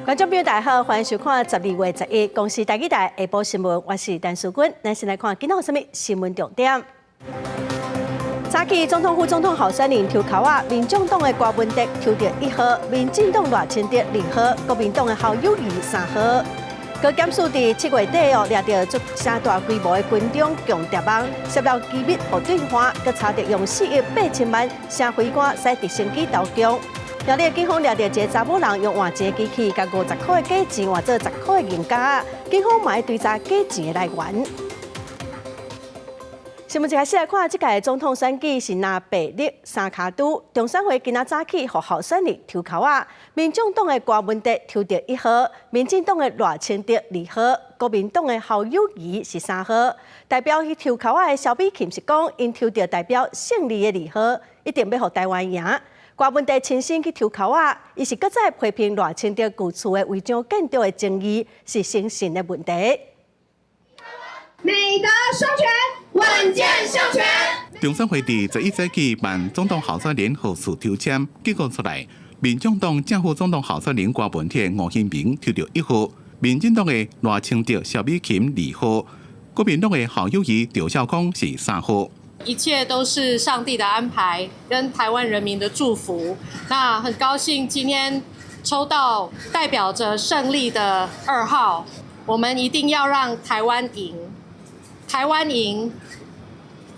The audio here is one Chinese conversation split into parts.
观众朋友大家好，欢迎收看12月11日公视台语台下晡新闻，我是陈淑君。咱先来看今天有什么新闻重点。早起总统府总统候选人抽口啊，民众党的郭文哲抽到1号，民进党赖清德2号，国民党的侯友宜3号。高检署伫7月底掠到足声大规模的军中强谍网，涉入机密互兑换，佮查到用4亿8千万城飞官使直升机投降。苗栗警方掠到一个查某人用换一个机器，甲50块的假钱换做10块的银价，警方嘛要追查假钱的来源。新闻一开始来看，这届总统选举是拿北绿三卡都，中选会今仔早起互候选人抽口啊，民众党的郭文哲抽到1号，民进党的赖清德2号，国民党的侯友宜是3号。代表去抽口啊的萧美琴是讲，因抽到代表胜利的2号，一定要互台湾赢。郭文哲亲身去抽口啊，伊是搁再批评赖清德旧厝的违章建筑的争议是诚信的问题。美德双全，稳健授权。中选会伫11世纪办总统候选人号次抽签，结果出来，民众党正副总统候选人郭文哲、吴欣明抽到1号，民进党的赖清德、萧美琴2号，国民党的侯友宜、赵少康是3号。一切都是上帝的安排，跟台湾人民的祝福。那很高兴今天抽到代表着胜利的2号，我们一定要让台湾赢。台湾赢，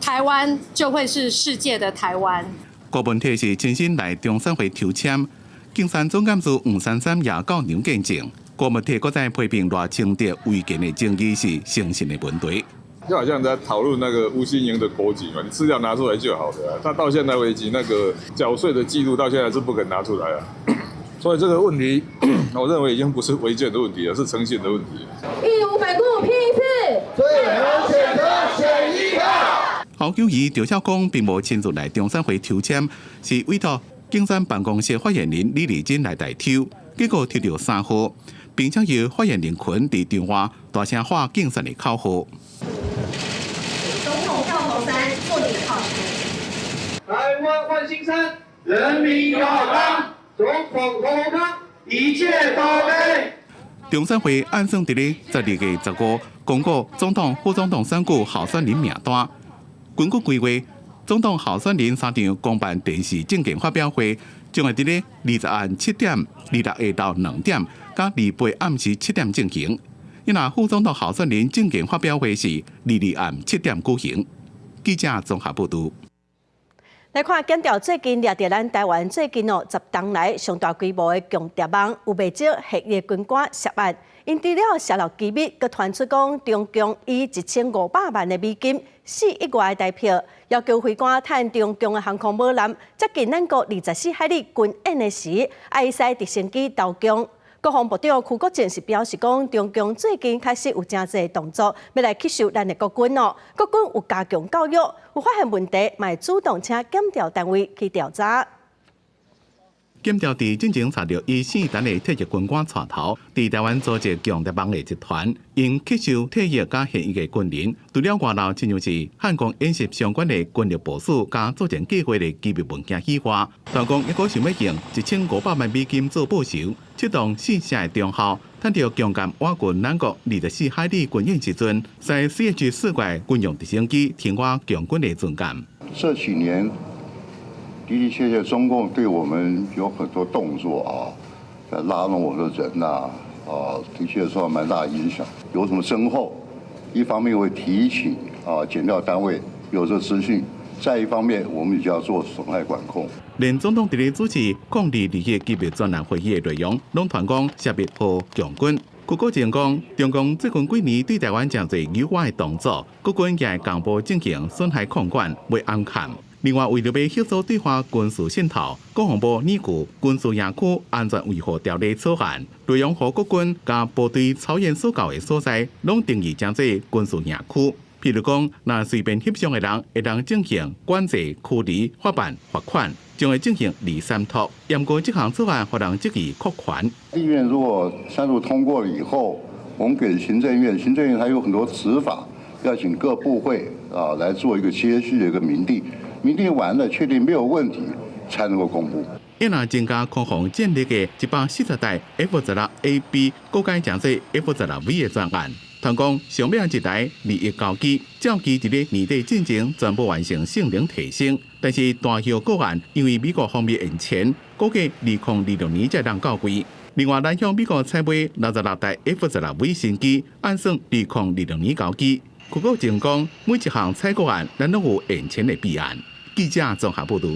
台湾就会是世界的台湾。郭文哲是亲身来中选会抽签，竞选总干事黄珊珊也到场见证。郭文哲搁再批评赖清德违建的争议是诚信的问题。就好像在讨论那个吴欣盈的国籍嘛，你资料拿出来就好的啊。他到现在为止，那个缴税的记录到现在是不肯拿出来啊。所以这个问题，我认为已经不是违建的问题了，是诚信的问题。义无反顾，拼一次，最后选择选1号。侯友宜、赵少康并无亲自来中选会抽签，是委托竞选办公室发言人李丽珍来代抽，结果抽到3号，并且由发言人群伫电话大声喊竞选的口号。总统票投3，做你的靠山。台湾换新生，人民有好康，总统投康，一切都对。中选会按算伫咧12月15公告总统、副总统选举候选人名单。根据规划，总统候选人3场公办电视政见发表会，将会伫咧20暗7点、26下到2点，甲28暗时7点进行。因副总统候选人政见发表会是22暗7点举行。记者综合报道。来看检调最近掠到咱台湾最近10档来上大规模的强谍网，有不少黑夜军官涉案。因除了泄露机密，佮传出讲中共以1500万的美金4亿外的台票，要求飞官趁中共的航空母舰接近咱国24海里军演的时，爱使直升机投降。国防部长邱国正是表示讲，中共最近开始有真侪动作，要来吸收咱的国军哦。国军有加强教育，有发现问题，嘛会主动请检调单位去调查。检调伫进前查到以姓陈的退役军官带头，伫台湾组织强谍网的集团，因吸收退役甲现役的军人，除了外漏亲像是汉光演习相关的军力部署甲作战计划的机密文件以外，团工一个想要用1500万美金做报酬，出动4社的中校，趁着强舰瓦群咱国24海里军演时阵，使 CH-4怪军用直升机停挖强军的军舰。这几年的的确确，中共对我们有很多动作啊，拉拢我的人呐，的确受到蛮大的影响。有什么征候，一方面会提醒检调单位有这资讯，再一方面我们就要做损害管控。连总统伫咧主持抗日利益机密专栏会议的内容，拢传讲涉密和强军。邱国正讲，中共最近几年对台湾真侪友好的动作，国军也公布进行损害控管，未安看。另外，为了要协助对华军事渗透，国防部拟具军事营区安全维护条例草案，内容和国军甲部队操演所到的所在，拢定义真侪军事营区。譬如讲，若随便翕相的人，会当进行管制、驱离、罚办、罚款，将会进行第3拖。严格这项草案，让人质疑扩权。立院如果3读通过了以后，我们给行政院，行政院还有很多执法，要请各部会来做一个接续的一个明定。明定完了，确定没有问题，才能够公布。也若增加空防建立的140台 F-16A/B 高阶舰载 F-16V 的专案。团讲上面一台21机，照期伫咧年底进前全部完成性能提升，但是大hiệu个案因为美国方面延前，估计2026年才能到位。另外，咱向美国采买66台 F-16V 新机，按算2026年交机。国国情讲，每一项采购案咱拢有延前的备案。记者综合报道。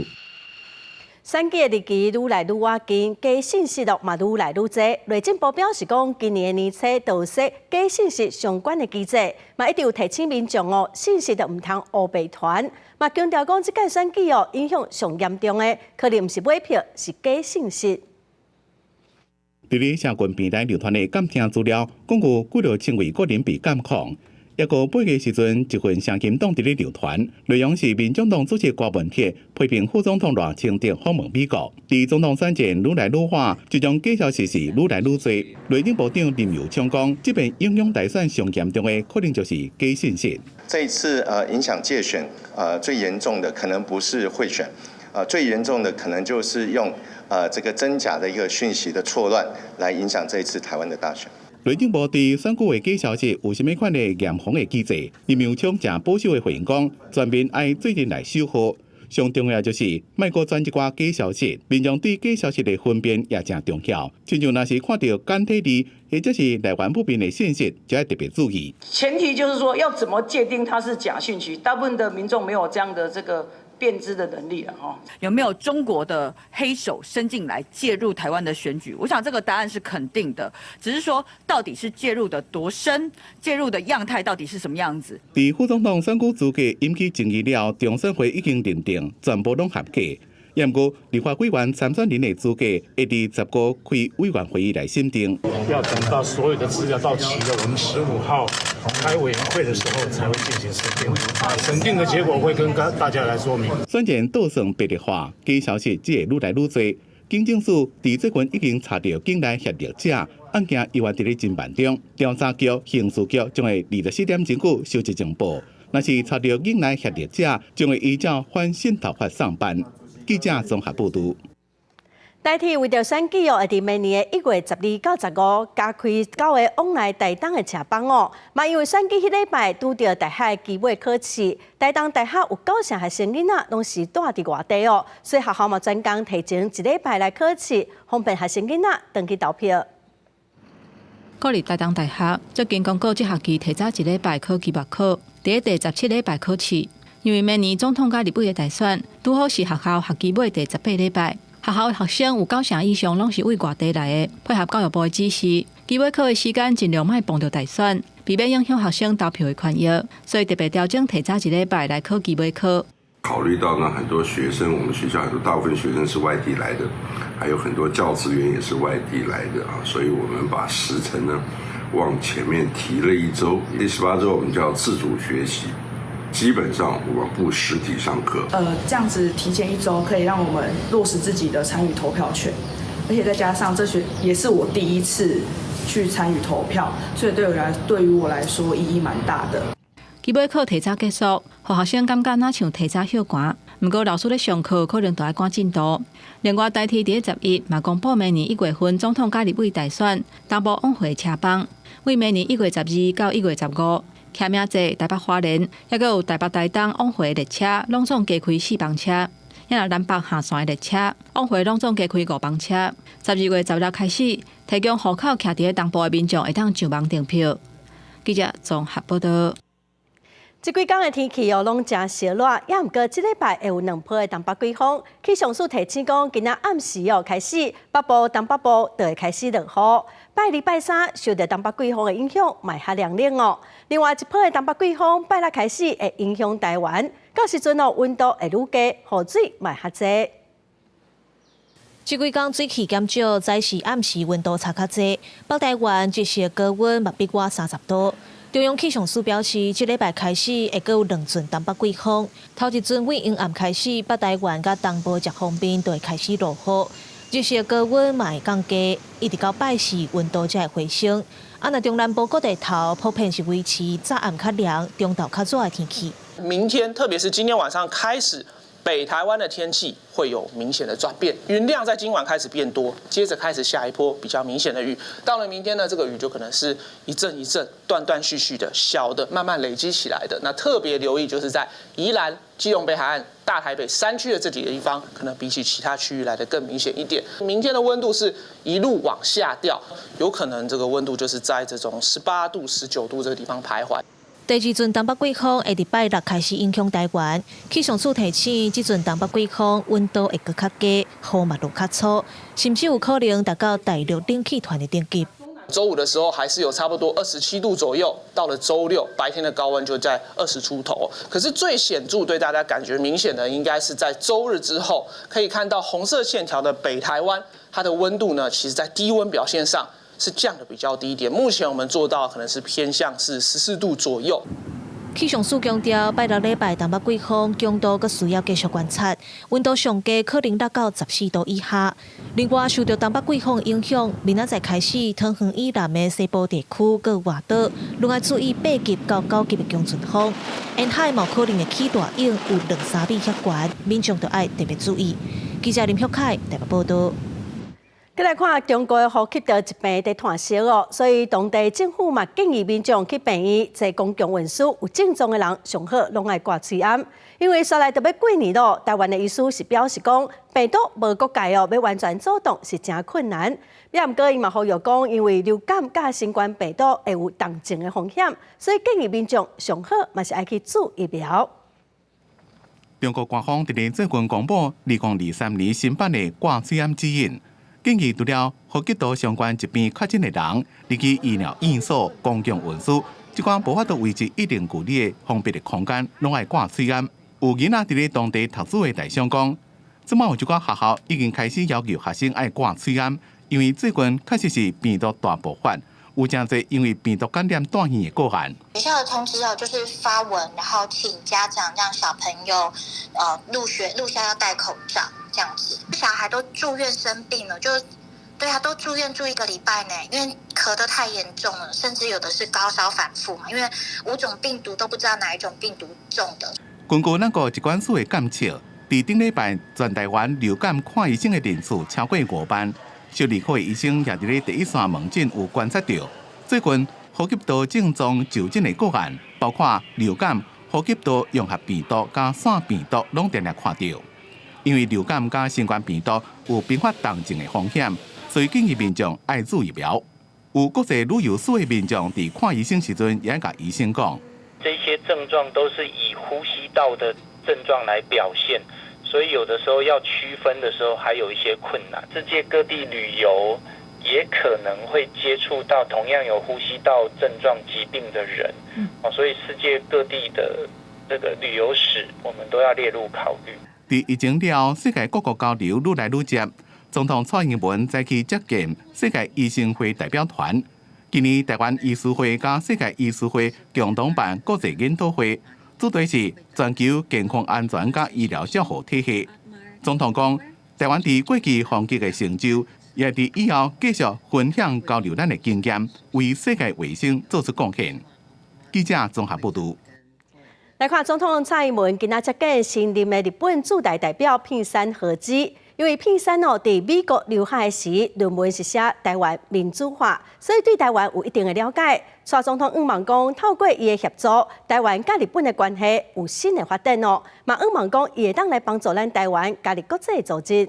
选举日期愈来愈晚近，假信息嘛愈来愈多。内政部表示讲，今年的年初盗窃假信息相关的机制，嘛一直有提醒民众哦，信息就唔通乌白传。嘛强调讲，即届选举哦，影响上严重的，可能唔是买票，是假信息。伫咧社群平台流传的监听资料，共有几条称为个人被监控。抑个8月时阵，一份声金党伫咧流传，内容是民进党主席郭文铁批评副总统赖清德访问美国，伫总统选战愈来愈化，这种假消息是愈来愈多。内政部长林佑昌讲，这边影响大选上严重的，可能就是假信息。这一次影响介选，最严重的可能不是贿选，最严重的可能就是用这个真假的一个讯息的错乱来影响这一次台湾的大选。内政部伫选举的假消息有甚么款的严防的机制？林佑昌正保守的回应讲，全面爱最近来守好。上重要就是莫搁传一寡假消息，民众对假消息的分辨也正重要。亲像若是看到简体字或者是来源不明的信息，就要特别注意。前提就是说，要怎么界定它是假讯息？大部分的民众没有这样的这个辨知的能力了哈。有没有中国的黑手伸进来介入台湾的选举？我想这个答案是肯定的，只是说到底是介入的多深，介入的样态到底是什么样子？伫副总统选举资格引起争议了，中选会已经认定全部拢合格。不过，立法委员参选人的资格会伫10个开委员会议来审定。要等到所有的资料到齐了，我们15号开委员会的时候才会进行审定。审定的结果会跟大家来说明。选前倒算白热化，假消息只会愈来愈多。警政署伫最近已经查到境内协力者案件依然伫咧侦办中，调查局、刑事局将会24点钟后收集情报。若是查到境内协力者，将会依照反渗透法上班。记者综合报道。台铁为着选举会伫明年的1月12到15加开9个往来台东的车帮哦。嘛因为选举迄礼拜拄着大学期末考试，台东大学有9成学生囡仔拢是住伫外地哦，所以学校嘛专工提前1礼拜来考试，方便学生囡仔登记投票。国立台东大学最近公告，这学期提早1礼拜考期末考，第17礼拜考试。因为明年总统甲立委的大选，拄好是学校学期末第18礼拜。学校的学生有9成以上拢是为外地来的，配合教育部的指示，期末考的时间尽量莫碰到大选，避免影响学生投票的权益，所以特别调整提早1礼拜来考期末考。考虑到呢，很多学生，我们学校很多大部分学生是外地来的，还有很多教职员也是外地来的啊，所以我们把时程呢往前面提了1周，第18周我们叫自主学习。基本上我们不实体上课。这样子提前1周可以让我们落实自己的参与投票权，而且再加上也是我第一次去参与投票，所以对于我来说意义蛮大的。期末考提早结束，互学生感觉哪像提早休寒。不过老师咧上课可能都要赶进度。另外，台铁伫11嘛公布明年1月份总统甲立委大选东部往回车帮，为明年1月12到1月15。徛名济台北花莲，还有台北台东往回列车，拢总加开4班车；也有南北下线的列车，往回拢总加开5班车。12月16开始，提供户口徛伫东部的民众会当上网订票。记者综合报道。这几天的天气哦，拢真热热，也毋过这礼拜会有2波的东北季风。气象署提醒讲，今仔暗时哦开始，北部、东北部就会开始落雨。拜2、拜3受到东北季风的影响，卖较凉冷哦。另外1波的东北季风，拜6开始会影响台湾，到时阵哦温度会愈低，雨水卖较济。这几天水气减少，早时暗时温度差较济。北台湾这时高温嘛逼过30度。中央气象署表示，这礼拜开始会有2阵东北季风，头一阵为阴暗开始，北台湾甲东部一方面都会开始落雨。这时高温嘛会降低，一直到拜4温度才会回升。那中南部各地头普遍是维持早暗较凉，中昼较热的天气。明天，特别是今天晚上开始，北台湾的天气会有明显的转变，云量在今晚开始变多，接着开始下一波比较明显的雨。到了明天呢，这个雨就可能是一阵一阵、断断续续的小的，慢慢累积起来的。那特别留意就是在宜兰、基隆北海岸、大台北山区的这几个地方，可能比起其他区域来的更明显一点。明天的温度是一路往下掉，有可能这个温度就是在这种18度、19度这个地方徘徊。第二阵东北季风会伫拜六开始影响台湾，气象署提醒，这阵东北季风温度会搁较低，雨嘛落较粗，甚至有可能达到第6冷气团的等级。周五的时候还是有差不多27度左右，到了周六白天的高温就在20出头。可是最显著对大家感觉明显的，应该是在周日之后，可以看到红色线条的北台湾，它的温度呢，其实在低温表现上是降的比较低一点。目前我们做到可能是偏向是14度左右。气象署强调，拜六礼拜东北季风强度阁需要继续观察，温度上低可能落到14度以下。另外，受到东北季风影响，明仔载开始，桃园以南的西部地区阁外岛，拢要注意8级到9级的强阵风。沿海毛可能会起大影，有2-3米遐悬，民众都要特别注意。记者林旭凯台北报道。再来看中国的呼吸道疾病在传烧哦，所以当地政府嘛建议民众去病院坐公共运输有症状的人上好拢爱挂喙罨，因为刷来就要过年咯。台湾的医师是表示讲，病毒无国界哦，要完全阻挡是真困难。也毋过伊嘛呼吁讲，因为流感甲新冠病毒会有重症的风险，所以建议民众上好嘛是爱去注疫苗。中国官方伫咧最近公布2023年新版的挂喙罨指引。建议除了呼吸道相关疾病确诊的人，入去医疗院所、公共运输，即款无法度维持一定距离的封闭的空间，拢爱挂喙罨。有囡仔伫咧当地读书的大乡讲，即摆有一寡学校已经开始要求学生爱挂喙罨，因为最近确实是病毒大爆发，有真侪因为病毒感染断线的个案。学校的通知哦，就是发文，然后请家长让小朋友入校要戴口罩。这样子，小孩都住院生病了，就对啊，都住院住1个礼拜呢，因为咳得太严重了，甚至有的是高烧反复嘛，因为5种病毒都不知道哪一种病毒中的。根据咱个疾管署的监测，伫顶礼拜全台湾流感看医生的人数超过5万，小儿科的医生也伫咧第一线门诊有观察到，最近呼吸道症状就诊的个案，包括流感、呼吸道融合病毒加腺病毒，拢定定看到。因为流感加新冠病毒有并发重症的风险，所以建议民众爱注疫苗。有国际旅游史的民众伫看医生时阵，也甲医生讲，这些症状都是以呼吸道的症状来表现，所以有的时候要区分的时候还有一些困难。世界各地旅游也可能会接触到同样有呼吸道症状疾病的人，所以世界各地的这个旅游史我们都要列入考虑。伫疫情了，世界各国交流愈来愈接。总统蔡英文再去接见世界医生会代表团。今年台湾医师会甲世界医师会共同办国际研讨会，主题是全球健康安全甲医疗照护体系。总统讲，台湾伫过去防疫的成就，也伫以后继续分享交流咱的经验，为世界卫生做出贡献。记者综合报道。来看总统蔡英文今仔接见新任的日本驻台代表片山和之，因为片山伫美国留学时，论文是写台湾民主化，所以对台湾有一定的了解。蔡总统望讲，透过伊的协助，台湾甲日本的关系有新的发展哦。嘛望讲，伊会当来帮助咱台湾加入国际组织。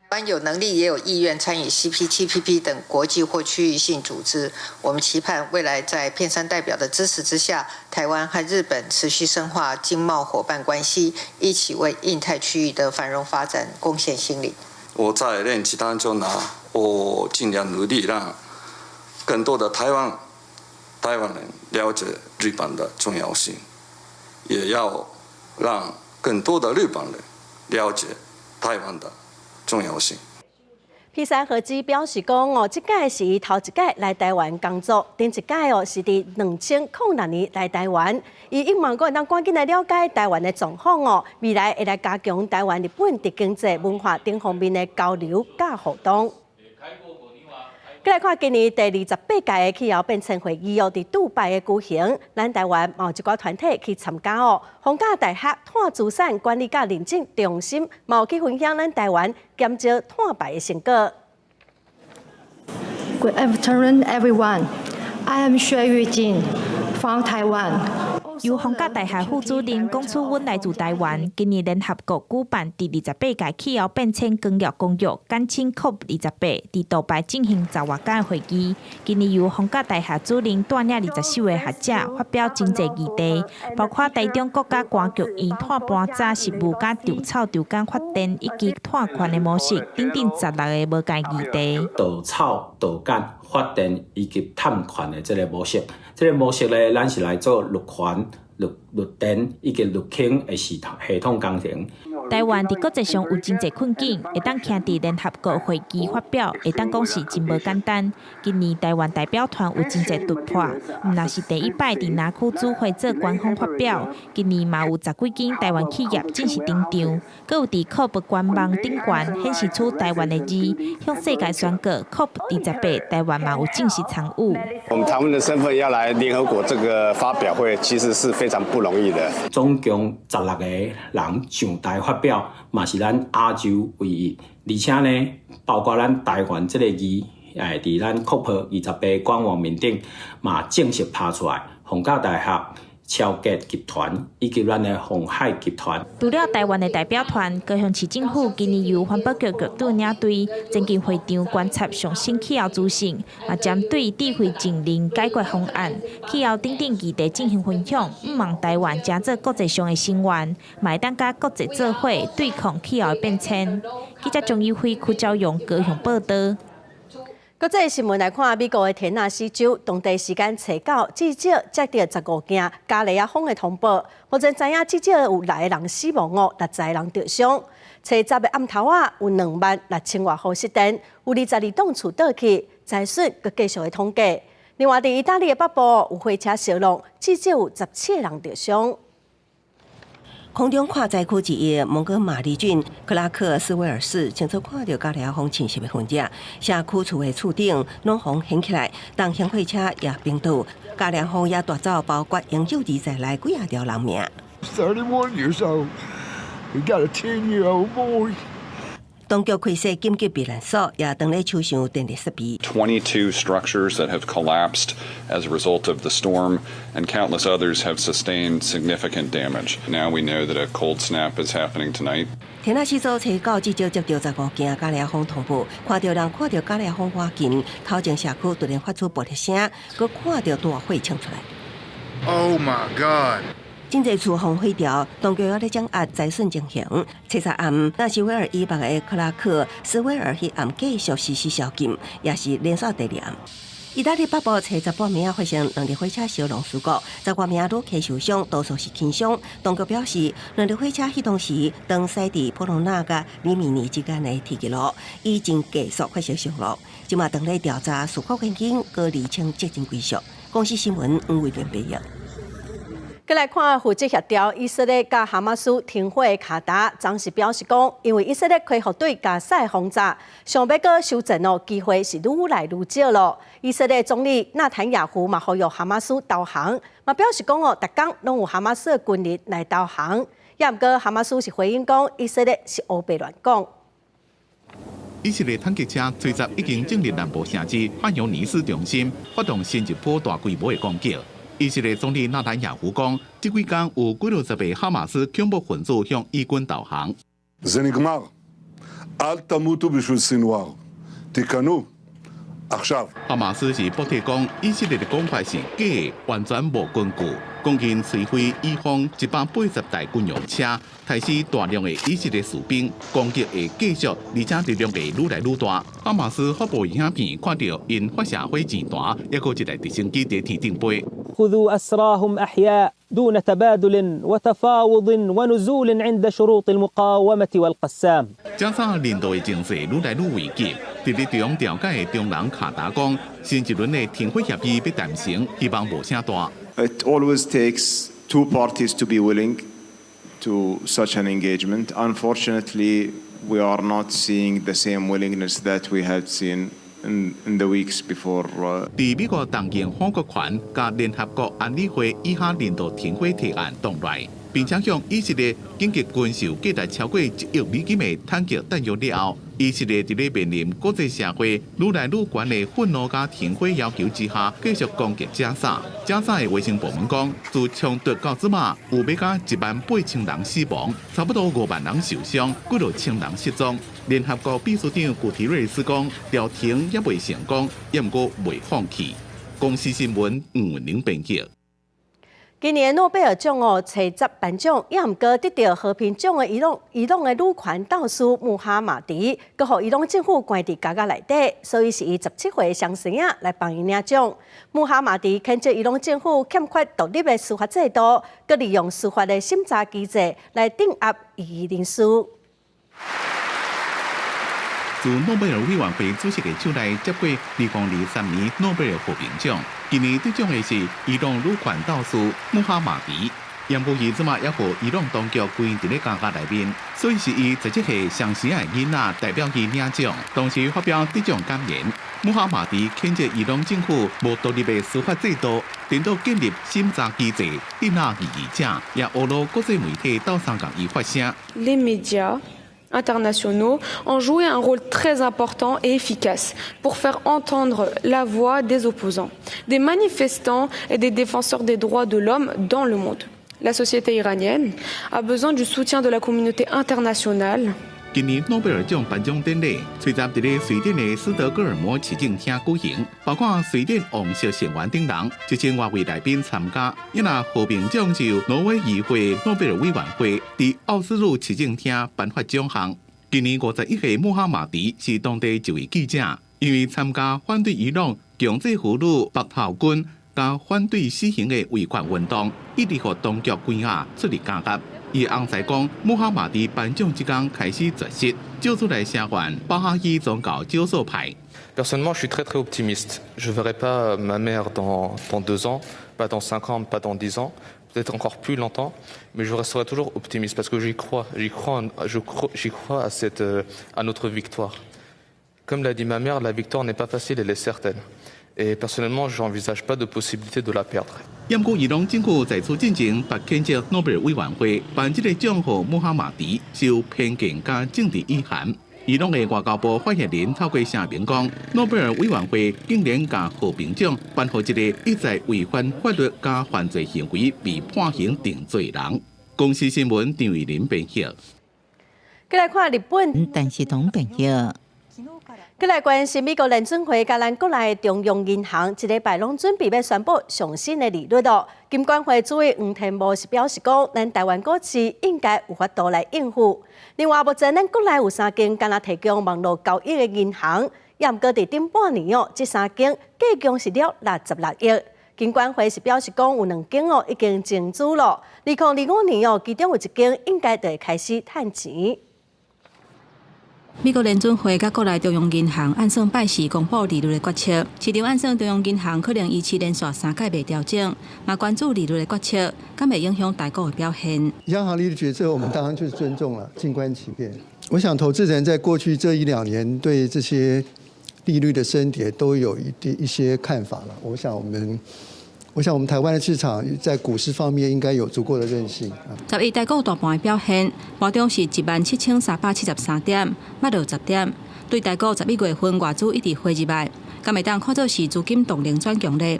台湾有能力也有意愿参与 CPTPP 等国际或区域性组织。我们期盼未来在片山代表的支持之下，台湾和日本持续深化经贸伙伴关系，一起为印太区域的繁荣发展贡献心力。我在任期当中呢，我尽量努力让更多的台湾人了解日本的重要性，也要让更多的日本人了解台湾的重要性。片山和之表示讲这届是伊头一届来台湾工作，顶一届是伫2006年来台湾。伊希望讲当赶紧来了解台湾的状况未来会来加强台湾日本伫经济、文化等方面的交流甲互动。再来看今年第28届的气候变迁会议伫杜拜的举行，咱台湾有一寡团体去参加哦。逢甲大学碳资产管理甲认证中心有去分享咱台湾减少碳排的成果。Good afternoon, everyone. I am Xue Yujin from Taiwan. 由逢甲大学副主任讲出，阮来自台湾。今年联合国举办第28届气候变迁纲要公约，简称 COP28，伫杜拜进行10外间会议。今年由逢甲大学主任带领24位学者发表真侪议题，包括台中国家关局以碳盘查实务、甲稻草稻间发电以及碳权的模式等等16个无间议题。稻草稻间发电以及碳权的这个模式，这个模式咧，咱是来做绿权。绿电以及绿氢的系统工程。台湾伫国际上有真侪困境，会当徛伫联合国会议发表，会当讲是真无简单。今年台湾代表团有真侪突破，毋若是第一摆伫南区主会做官方发表，今年嘛有10几间台湾企业正式登场，佮有伫 COP 官网顶悬显示出台湾的字，向世界宣告 COP28台湾嘛有正式参与。我们台湾的身份要来联合国这个发表会，其实是非常不容易的。总共16个人上台发表，嘛是咱亚洲唯一，而且呢，包括咱台湾这个字，伫咱 COP28官网面顶嘛正式拍出来，逢甲大学。超吉集团以及咱的鸿海集团。除了台湾的代表团，高雄市政府今年由环保局局长领队，前进会场观察上新气候资讯，也针对智慧净零解决方案、气候等等议题进行分享，希望台湾加做国际上的成员，卖当甲国际做伙对抗气候变迁。记者张友辉、邱昭勇高雄报道。国际新闻来看，美国的田纳西州当地时间初9，至少接到15件加利亚风的通报，目前知影至少有6个人死亡，60个人受伤。初10的暗头有26000瓦户失电，有22栋厝倒去，灾损佮继续的统计。另外，伫意大利的北部有火车烧落，至少有17个人受伤。空中看灾区之一蒙哥马利郡克拉克斯威尔市，清楚看到加利亚风侵袭的痕迹，社区厝的厝顶拢风掀起来，重型火车也冰倒，加利亚风也带走包括营救而在内几条人命。31 years old. We got a 10-year-old boy. 当局开设紧急避难所，也当咧抽象电力设备。22 structures that have collapsed as a result of the storm, and countless others have sustained significant damage. Now we know that a cold snap is happening tonight. 田纳西州初9至少接到15件加利亚风通报，看到人看到加利亚风花近，头前社区突然发出爆裂声，佮看到大火冲出来。Oh my God! 真侪厝风毁掉，当局要咧掌握灾损情形。初3暗，纳西威尔以北的克拉克斯威尔迄暗继续实施宵禁，也是连续第2暗。意大利北部初18名发生2列火车烧亡事故，10名旅客受伤，多数是轻伤。当局表示，2列火车启动时，当驶伫普隆纳甲里米尼之间的铁路已经加速发生上路，即马当咧调查事故原因，佮厘清责任归属。公司新闻黄伟廉报道。再来看负责协调以色列甲哈马斯停火的卡达，暂时表示讲，因为以色列恢复对加沙轰炸，想要搁修正机会是愈来愈少咯。以色列总理纳坦雅胡嘛呼吁哈马斯投降，嘛表示讲逐工拢有哈马斯的军力来投降。也毋过哈马斯是回应讲，以色列是乌白乱讲。以色列坦克车追击已经进入南部城市汉尤尼斯中心，发动新一波大规模的攻击。以色列总理纳坦雅胡讲，这几天有几60名哈马斯恐怖分子向以军投降。זה נגמר. אל תמותו בשביל סנוואר. תיכנעו. עכשיו. 哈马斯是驳斥讲，以色列的讲法是假的，完全无根据。讲因摧毁以方180台军用车，杀死大量的以色列士兵，攻击会继续，而且力量会愈来愈大。哈马斯发布影片，看到因发射火箭弹，也有一台直升机在天顶飞。خذوا أسراهم أحياء دون تبادل وتفاوض ونزول عند شروط المقاومة والقسام. 加上领导的情势愈来愈危急，伫咧中调解的中人卡达讲，新一轮的停火协议要谈成，希望无啥大。It always takes two parties to be willing to such an engagement. Unfortunately, we are not seeing the same willingness that we had seen in the weeks before. 伫美国东京反国权甲联合国安理会以下年度停火提案动来，并且向以色列紧急军售价值超过1亿美金的坦克弹药了后，以色列伫咧面临国际社会愈来愈悬的愤怒甲停火要求之下，继续攻击加沙。加沙的卫生部门讲，自冲突到即马，有要甲18000人死亡，差不多5万人受伤，几落千人失踪。联合国秘书长古提瑞斯讲，调停也未成功，也毋过未放弃。公司新闻吴文玲编辑。今年诺贝尔奖找10颁奖，也毋过得到和平奖的伊朗的女权导师穆哈马迪，佮互伊朗政府关伫家内底，所以是以17岁双生仔来帮伊领奖。穆哈马迪谴责伊朗政府欠缺独立的司法制度，佮利用司法的审查机制来镇压异议人士。自诺贝尔委员会主席的手内接过2023年诺贝尔和平奖，今年得奖的是伊朗女权导师穆哈马迪。杨过伊即马也互伊朗当局关伫咧家内面，所以是以17岁双生仔囡仔代表伊领奖。当时发表得奖感言，穆哈马迪谴责伊朗政府无独立的司法制度，颠倒建立审查机制，镇压异议者，也侮辱国际媒体斗相共伊发声。Les médias internationaux ont joué un rôle très important et efficace pour faire entendre la voix des opposants, des manifestants et des défenseurs des droits de l'homme dans le monde. La société iranienne a besoin du soutien de la communauté internationale. 今年诺贝尔奖颁奖典礼随在伫咧瑞典的斯德哥尔摩市政厅举行，包括瑞典王室成员等人1000外位来宾参加。也那和平奖就挪威议会诺贝尔委员会伫奥斯陆市政厅颁发奖项。今年51岁穆哈马迪是当地一位记者，因为参加反对伊朗强制俘虏白袍军甲反对死刑的维权运动，一直互当局关押出入监狱。伊翁婿讲，穆哈马迪颁奖之天开始绝食，照出来声援巴哈伊宗教少数派。Personnellement, je suis très optimiste. Je ne verrai pas ma mère dans 2 ans, pas dans 5 ans, pas dans 10 ans, peut-être encore plus longtemps, mais je resterai toujours optimiste parce que j'y crois à notre victoire. Comme l'a dit ma mère, la victoire n'est pas facile, elle est certaine. Et personnellement, je n'envisage pas de possibilité de la perdre. 不过，伊朗政府在此进前把谴责诺贝尔委员会颁这个奖予穆哈马迪，是有偏见加政治意涵。伊朗的外交部发言人透过声明讲，诺贝尔委员会竟然将和平奖颁予一个一再违反法律加犯罪行为被判刑定罪人。公司新闻张伟林编辑。再来看日本，但是同朋友。再来关心美国联准会甲咱国内中央银行一礼拜拢准备要宣布上新的利率咯。金管会主委黄天武是表示讲，咱台湾股市应该有法度来应付。另外，目前咱国内有3间敢若提供网络交易的银行，也毋过伫顶半年这3间计共是了66亿。金管会是表示讲，有2间已经净资咯。2025年其中有1间应该就会开始趁钱。美国联准会甲国内中央银行按算拜四公布利率的决策，市场按算中央银行可能依次连续3届未调整，嘛关注利率的决策，敢会影响台股的表现。央行利率决策，我们当然就是尊重了，静观其变。我想投资人在过去这1-2年对这些利率的升跌都有一些看法了。我想我们台湾的市场在股市方面应该有足够的韧性。11台股大盘的表现，盘中是17373点，跌落10点。对台股11月份外资一直回入来，敢会当看作是资金动能转强烈。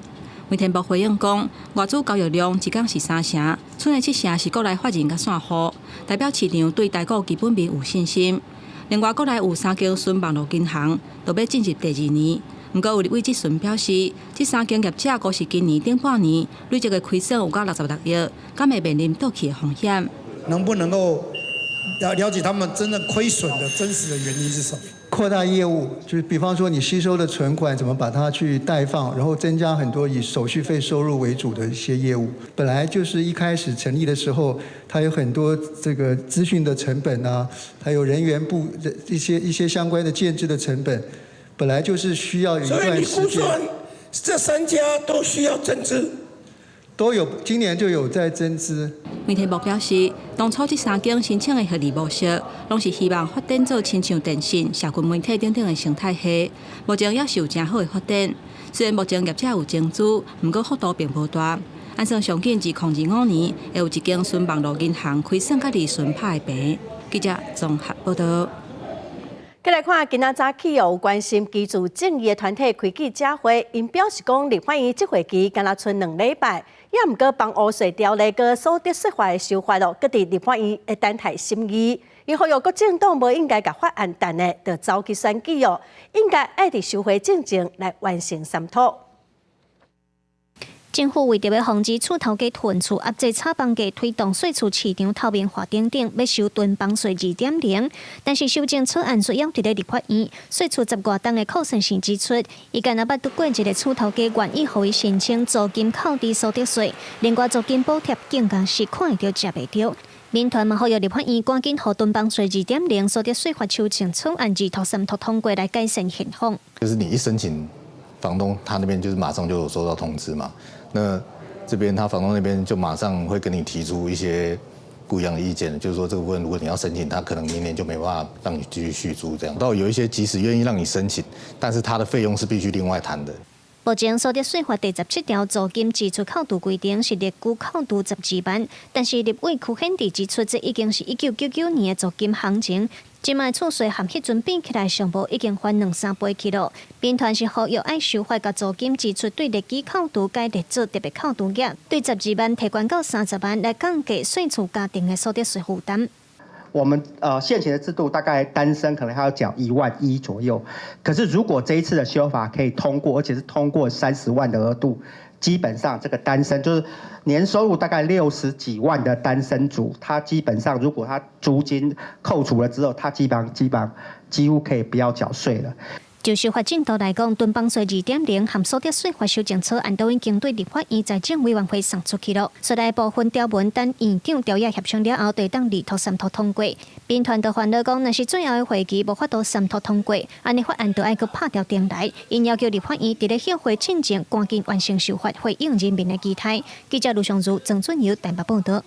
媒体部回应讲，外资交易量一天是3成，剩下7成是国内法人甲散户，代表市场对台股基本面有信心。另外，国内有3间纯网络银行，都要进入第2年。不过，有立委质询表示，这3间业者都是今年顶半年累积的亏损有到66亿，敢会面临倒去的风险？能不能够了解他们真正亏损的真实的原因是什么？扩大业务，就是比方说你吸收的存款怎么把它去贷放，然后增加很多以手续费收入为主的一些业务。本来就是一开始成立的时候，它有很多这个资讯的成本啊，还有人员部的一些相关的建制的成本。本来就是需要有一段时间。所以你估算这3家都需要增资？今年就有在增资。媒体部表示，当初这3间申请的合理模式，拢是希望发展做亲像电信、社群媒体等等的生态系，目前也是有真好的发展。虽然目前业者有增资，不过幅度并无大。按算上紧至2025年，会有一间顺网络银行开算甲利顺拍的平。记者综合报道。再来看，今仔早起有关心居住正义的团体开记者会，因表示讲，立法院这会期敢若剩2礼拜，也毋过帮乌税条例个所得税法的修法咯，搁伫立法院会等待审议。伊呼吁各政党无应该甲法案等的，就早期选举哦，应该爱伫收回进程来完成商讨。政府为着要防止厝头家囤厝，压制炒房价，推动税厝市场透明化等等，要收囤房税2.0。但是修正草案虽然伫咧立法院，税厝10外档的扣税线指出，伊敢若捌拄过一个厝头家愿意互伊申请租金扣抵所得税，另外租金补贴更加是看会到食袂到。民团嘛呼吁立法院赶紧互囤房税2.0所得税法修正草案二读三读通过来改善现况。就是你一申请，房东他那边就是马上就有收到通知嘛。那这边他房东那边就马上会跟你提出一些不一样的意见，就是说这个部分如果你要申请，他可能明年就没办法让你继续续租这样。到有一些即使愿意让你申请，但是他的费用是必须另外谈的。目前所得税法第17条租金支出扣除规定是列举扣除12万，但是立委区显地指出，这已经是1999年的租金行情。今卖厝税含迄阵比起来，上无已经翻2-3倍去了。兵团是呼吁爱修法，甲租金支出对列举扣除该列做特别扣除额，对12万提悬到30万，来降低税厝家庭的所得税负担。我们现行的制度大概单身可能还要缴1万1左右，可是如果这一次的修法可以通过，而且是通过30万的额度，基本上这个单身就是年收入大概60几万的单身族，他基本上如果他租金扣除了之后，他基本上几乎可以不要缴税了。就修法进度来讲，囤房税2.0含所得税法修正草案都已经对立法院财政委员会送出去了。所来部分条文等院长调研协商了后，得当二读三读通过。兵团就烦恼讲，若是最后的会期无法度三读通过，安尼法案就爱去拍掉定来。因要求立法院伫咧休会进程赶紧完成修法，回应人民的期待。记者卢尚如、郑俊尧台北报道。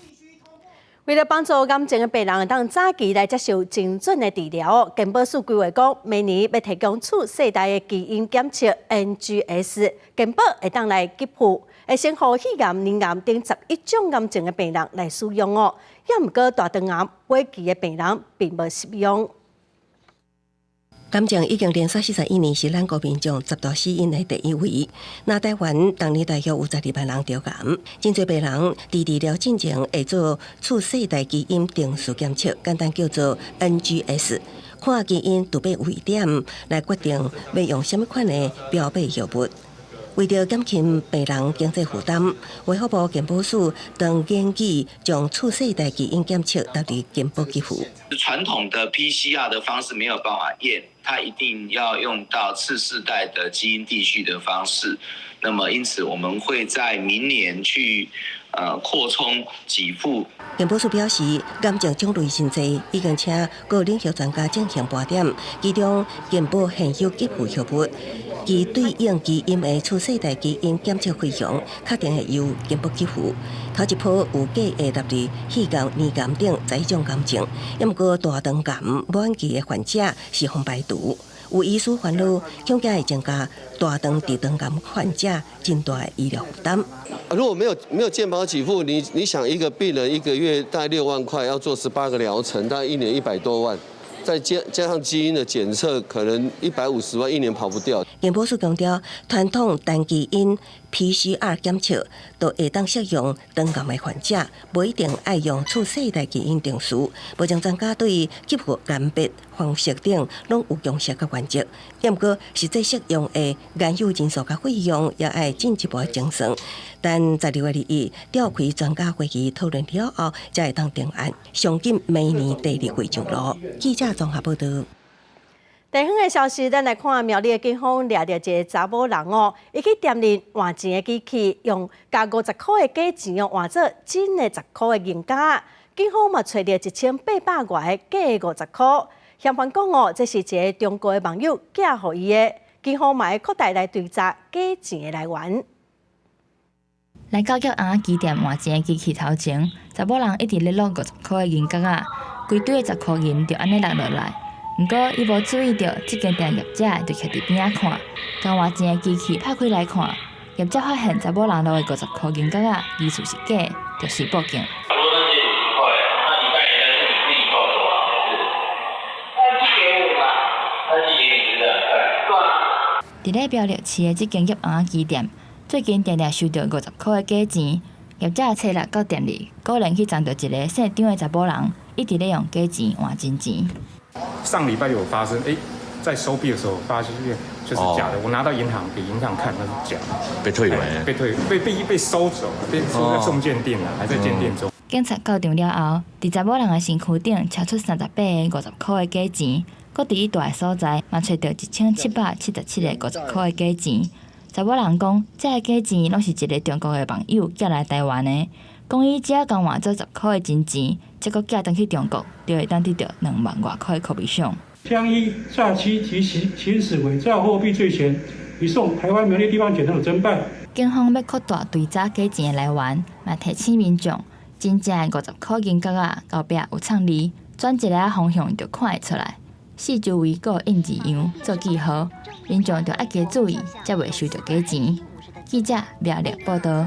为了帮助癌症的病人当早期来接受精准的治疗，健保署规划讲，明年要提供次世代的基因检测 NGS， 健保会当来给付，会先予肺癌、胰癌等11种癌症的病人来使用哦。也毋过大肠癌末期的病人并无适用。癌症已经连续41年是咱国民众10大死因的第一位。那台湾当年大约有12万人得癌，真侪病人伫治疗进前会做次世代基因定序检测，简单叫做 NGS， 看基因突变位点来决定要用什么款的标靶药物。为着减轻病人经济负担，卫福部健保署当研议将次世代基因检测纳入健保给付。传统的 PCR 的方式没有办法验，它一定要用到次世代的基因定序的方式。那么，因此我们会在明年去扩充给付。健保署表示，癌症种类真多，已经请各领域专家进行盘点，其中健保现有给付药物，其对应基因的次世代基因检测费用，确定会由健保给付。头一波有计会纳入肺癌、胰癌等11种癌症，也毋过大肠癌晚期的患者是红排除。有医师烦恼，恐惊会增加大肠直肠癌患者真大的医疗负担。如果没有健保给付，你想一个病人一个月大概6万块，要做18个疗程，大概1年100多万，再加上基因的检测，可能150万，1年跑不掉。健保署强调，传统单基因 PCR 检测都会当适用肠癌的患者，不一定爱用次世代基因定序。目前专家对给付鉴别方式等拢有共识甲原则，也毋过实际适用的研究人数甲费用也爱进一步精算。但12月2日召开专家会议讨论了后，才会当定案，上紧明年第2月上路。记者综合报道。地方的消息，咱来看苗栗的警方抓到一个查某人哦，伊去店里换钱的机器，用加50块的假钱哦换做真的10块的银价。警方嘛找到1800外的假50块。嫌犯讲哦，这是一个中国的网友寄互伊的，警方嘛会扩大来追查假钱的来源。来到吉安机店换钱的机器头前，查某人一直咧落50块的银角仔，规堆的10块银就安尼落落来。毋过伊无注意到，即间店业者就徛伫边仔看，将换钱的机器拍开来看，业者发现查某人落的50块银角仔疑似是假，就随报警。伫咧标绿市的即间吉安机店，最近常常收到50块的假钱，业者找人到店里，果然去撞到一个姓张的查某人，一直咧用假钱换真钱。上礼拜有发生，在收币的时候发现就是假的，我拿到银行给银行看，那是假的，被退回，被收走了，被收在送鉴定了，还在鉴定中。警察到场了后，伫查某人的身躯顶查出38个50块的假钱，搁伫伊住的所在嘛找到1777个50块的假钱。查某人讲，这个假钱拢是一个中国的网友寄来台湾的，讲伊只要共换做10块的真钱，结果寄转去中国，就会当得到2万外块的口鼻赏。将依诈欺及行使伪造货币罪嫌，移送台湾苗栗地方检察署侦办。警方要扩大追查假钱的来源，嘛提醒民众，真正的50块银角仔后壁有创字，转一个方向就看会出来。四周围各印字样做记号，民众就要加注意，才袂收到假钱。记者苗栗报道。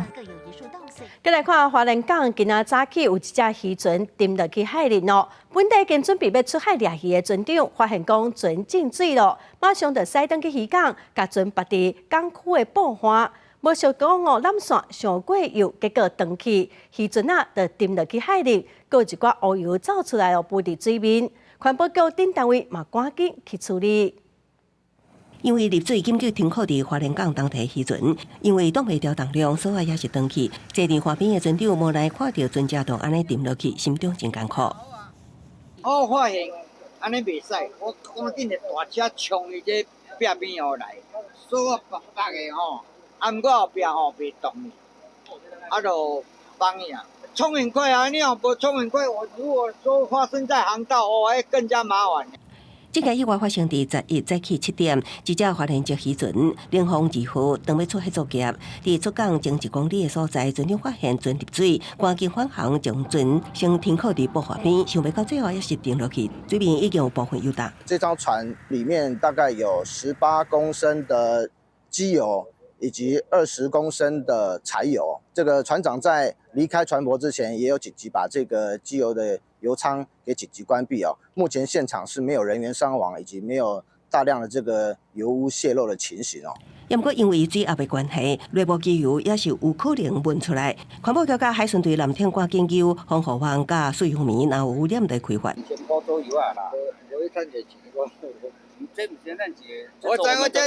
再来看花莲港，今仔早起有一只渔船沉落去海里咯。本地经准备要出海掠鱼的船长发现讲船进水咯，马上就驶转去渔港，甲船绑伫港区的布花。无想讲缆线上过油，结果断去，渔船就沉落去海里，搁一寡乌油走出来浮伫水面。环保局等单位嘛赶紧去处理。因为入水紧急停靠伫花莲港当地渔船，因为挡袂住重量，所以也是断去。坐伫岸边的船长无奈看到船只就安尼沉落去，心中真艰苦。我发现安尼袂使，我赶紧个大车冲伊这壁边后来，所以我北个吼，毋过后壁吼袂动，就放伊啊。冲很快啊！你若不冲很快，我如果说发生在航道，会更加麻烦。这件意外发生伫11早起7点，一只花莲籍渔船凌风2号当要出海作业，伫出港前1公里的所在，船长发现船入水，赶紧返航将船先停靠伫泊海边，想袂到最后也是沉落去，水面已经有部分油大。这艘船里面大概有18公升的机油，以及20公升的柴油。这个船长在离开船舶之前，也有紧急把这个机油的油舱给紧急关闭哦。目前现场是没有人员伤亡，以及没有大量的这个油污泄漏的情形哦。也不过因为水压的关系，内部机油也是有可能闻出来。环保局甲海巡队蓝天赶紧救防护网甲水方面，若有污染就开发。全部都有啊啦，有一摊就钱我。这唔是咱是，我知这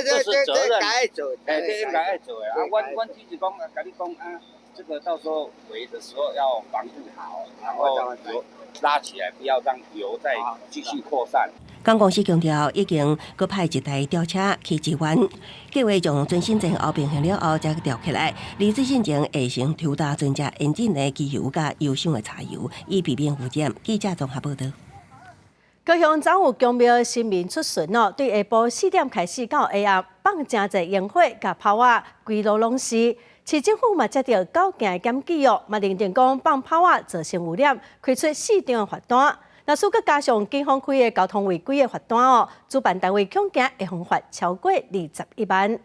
该做，这应该做的啊。我只是讲，跟你讲啊，这个到时候围的时候要防护好，然后油拉起来，不要让油再继续扩散。港公司强调，已经搁派一台吊车去支援，计划将船身前后平衡了后再吊起来，离水线前下行抽打船只引进的机油甲油箱的柴油，以避免污染。记者综合报道。高雄早有公庙新民出巡哦，对下晡4点开始到下暗放真侪烟火甲炮仔，规路拢是。市政府嘛接到9件检举哦，嘛认定讲放炮仔造成污染，开出4张罚单。若是搁加上警方开的交通违规的罚单哦，主办单位恐惊会罚超过21万。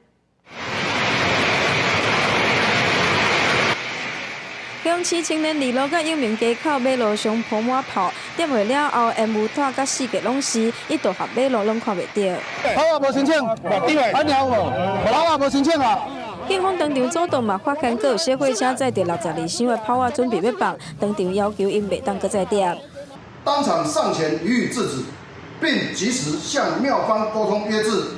高雄市青年二路甲永明街口马路上铺满炮，点完了后，烟雾带甲四界拢是，一度合马路拢看袂到。炮仔无申请，反了无？炮仔无申请啊！警方当场主动嘛发现，各有小货车载着62箱的炮仔准备要放，当场要求因袂当搁再点。当场上前予以制止，并及时向庙方沟通约制，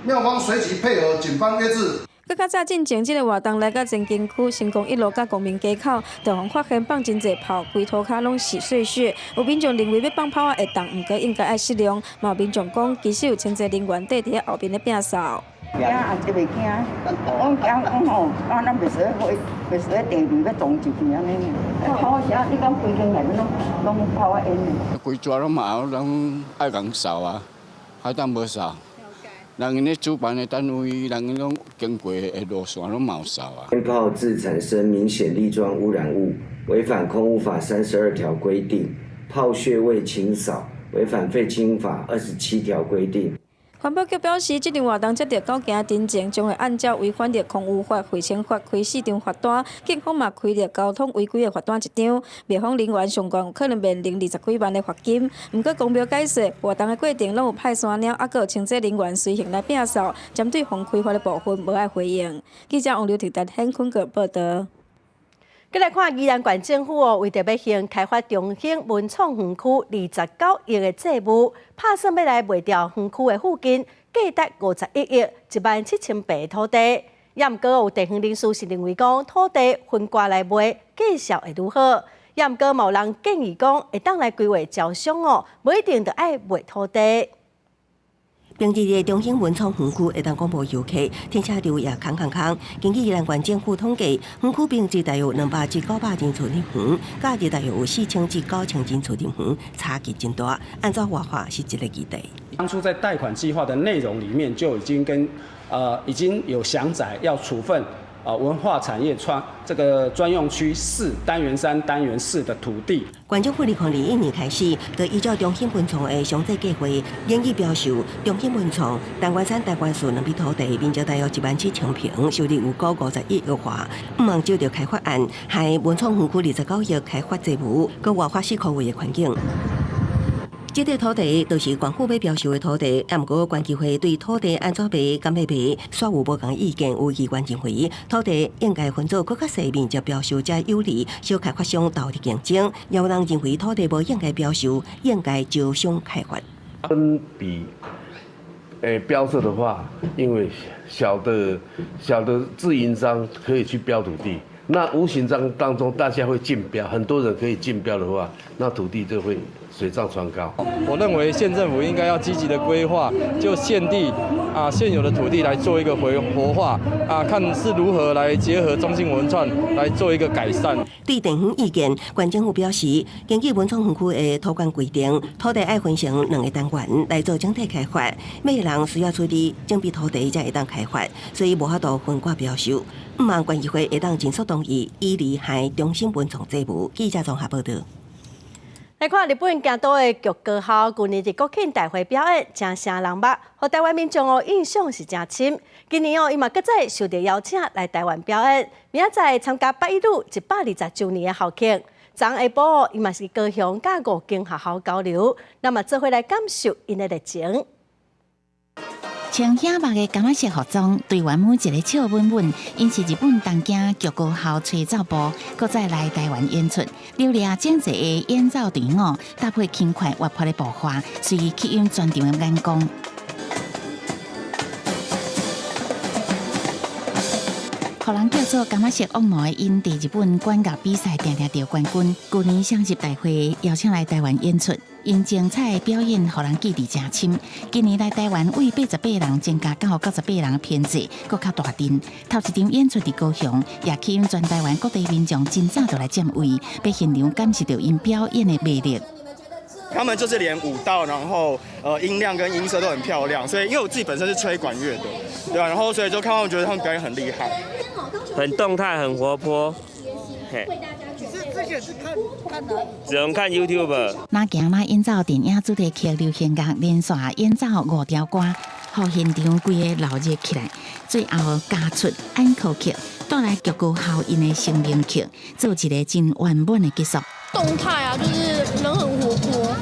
庙方随即配合警方约制。搁较早进前，这个活动来到前景区成功1路甲公民街口，就互发现放真侪炮，规涂骹拢是碎屑。有民众认为要放炮仔会当，毋过应该爱适量。嘛有民众讲，其实有真侪人员缀伫后边咧摒扫。惊也即袂惊，我惊讲吼，咱袂使地面要撞一去安尼。好啥？你讲规间内面拢炮仔烟的。规抓拢嘛，拢爱共扫啊，还当无扫。人咧主办的单位，人拢经过的路线拢冒扫啊。鞭炮自产生明显粒状污染物，违反空污法32条规定；炮穴未清扫，违反废氢法27条规定。环保局表示，这场活动接到9件တင်情，将会按照违反了空污法、废氢法开4张罚单，警方嘛开了交通违规的罚单1张，灭火人员上悬有可能面临20几万的罚金。不过公标解释，活动的过程拢有派山鸟，还有清洁人员随行来摒扫，针对防开发的部分无爱回应。记者王刘婷达现坤个报道。再来看宜兰县政府为着要向开发中兴文创园区29亿的债务，打算要来卖掉园区的附近价值51亿17800土地。也毋过有地方人士是认为讲土地分割来卖，绩效会如何？也毋过有人建议讲会当来规划招商哦，无一定着爱卖土地。平日的中兴文创园区会当广播游客，停车场也空。根据宜兰县政府统计，园区平日大约200至900间厝人园，假日大约有4000至9000间厝人园，差距真大。按照话法是一个议题。当初在贷款计划的内容里面就已经有详载要处分文化产业这个专用区4单元3、单元4的土地。县政府2021年开始，就依照中兴文创的详细计划，愿意标售中兴文创单元3、单元42笔土地，面积大约17000平，收入有高51亿的话，唔望照着开发案，害文创园区29亿开发债务，佮外发4块位的环境。这块土地就是县府要标售的土地，不过县议会对土地安怎卖、敢要卖，煞有无同意见。有议员认为，土地应该分做更较细面积标售才有利，小开发商斗阵竞争。也有人认为土地无应该标售，应该招商开发。分比标售的话，因为小的自营商可以去标土地，那无形当中大家会竞标，很多人可以竞标的话，那土地就会水涨船高。我认为县政府应该要积极的规划，就现地现有的土地来做一个活化看是如何来结合中兴文创来做一个改善。对地方意见，县政府表示，根据文创园区的土管规定，土地爱分成2个单元来做整体开发，每个人需要出地整笔土地才会当开发，所以无法度分割标售。唔望县议会会当尽速同意，以利害中兴文创债务。记者综合报道。来看日本京都的剧歌校，去年伫国庆大会表演，真声人目，互台湾民众印象是真深。今年伊嘛搁再受到邀请来台湾表演，明仔载参加8·1路120周年的校庆。昨下晡伊嘛是高雄甲5间学校交流，那么做伙来感受因的热情。穿显白的感色服装，队员每一个笑稳稳，因是日本东京剧高校吹奏部，搁再来台湾演出，流利整齐的演奏队伍，搭配轻快活泼的步伐，随意吸引全场的眼光。互人叫做感色恶魔的因，伫日本管乐比赛定得冠军。去年双十大会邀请来台湾演出。因精彩表演，互人记忆真深。今年来台湾为88人增加到98人的编制，搁较大阵。头一场演出伫高雄，也吸引全台湾各地民众真早就来占位，被现场感受到因表演的魅力。他们就是连舞蹈，然后音量跟音色都很漂亮，所以因为我自己本身是吹管乐的，对啊，然后所以就看到觉得他们表演很厉害，很动态，很活泼。嘿。这个是看哪里？只能看 YouTube。那行那演奏电影主题曲流行乐连续演奏5条歌，互现场规个闹热起来。最后加出安可曲，带来剧高校因的成名曲，做一个真圆满的结束。动态啊，就是人很活泼，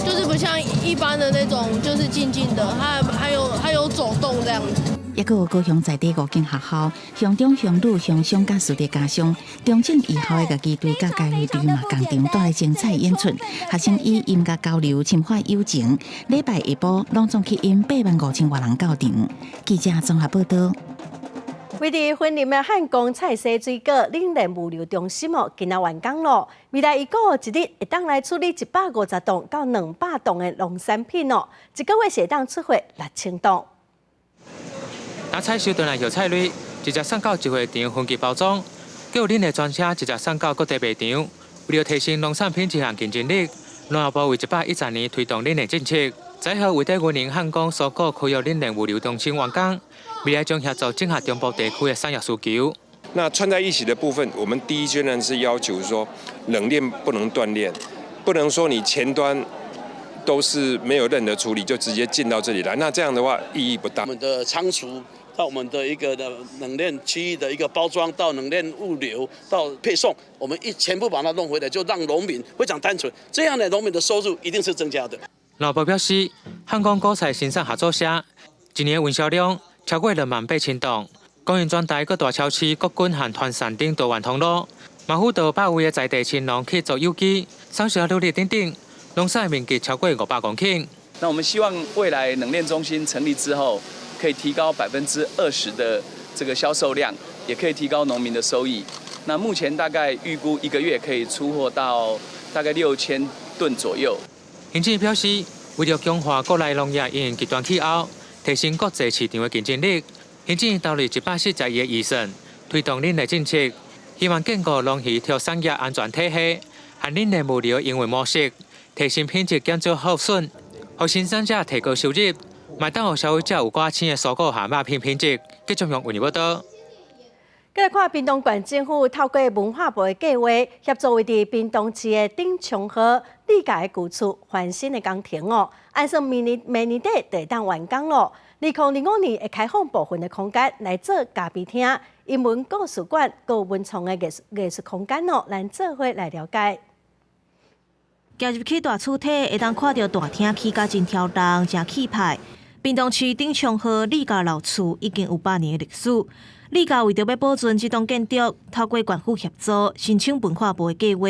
就是不像一般的那种，就是静静的，还有走动这样子。也阁有高雄在地5间学校，乡中、乡女、乡乡甲属地家乡，中正以后的家己队甲家己队嘛共场带来精彩演出，学生以音乐交流深化友情。礼拜下晡隆重吸引85000多人到场。记者综合报道。为伫婚林的汉宫菜西水果冷链物流中心今仔完工咯。未来一个一日会当来处理150吨到200吨的农产品哦，一个月会当出货6000吨。拿菜收回来药菜类，直接送到集会场分级包装，还有恁的专车直接送到各地卖场。为了提升农产品一项竞争力，农业部为110年推动恁的政策，在后为在云林汉江所购开育冷链物流中心完工，未来将协助整合中部地区的产业需求。那串在一起的部分，我们第一阶段是要求说，冷链不能断链，不能说你前端都是没有任何处理就直接进到这里来，那这样的话意义不大。我们的仓储到我们的一个冷链区域的一个包装，到冷链物流，到配送，我们全部把它弄回来，就让农民非常单纯，这样的农民的收入一定是增加的。劳保表示，汉江果菜生产合作社今年运销量超过28000吨，供应转台各大超市、国军和团山等多元通路。马虎道百位的在地青农去做有机、sản xuất努力等等，农产面积超过500公顷。那我们希望未来冷链中心成立之后，可以提高20%的这个销售量，也可以提高农民的收益。那目前大概预估1个月可以出货到大概6000吨左右。行政表示，为了强化国内农业因应极端气候，提升国际市场的竞争力，行政投入140亿的预算，推动冷链政策，希望建构农渔畜产业安全体系，和冷链物流营运模式，提升品质，减少耗损，让生产者提高收入，卖当予消费者有挂青的蔬果和肉品品质。继续用为你报道。再来看屏东县政府透过文化部的计划，协助位伫屏东市的顶松河理家的旧厝翻新的工程哦，按算明年底就会当完工咯。2025年会开放部分的空间来做咖啡厅、英文故事馆、有文创的艺术空间哦，咱做伙来了解。行入去大厝体，会当看到大厅起甲真挑动、真气派。屏东区顶松河理家老厝已经有8年的历史。理家为着要保存这栋建筑，透过县府协助，申请文化部的计划，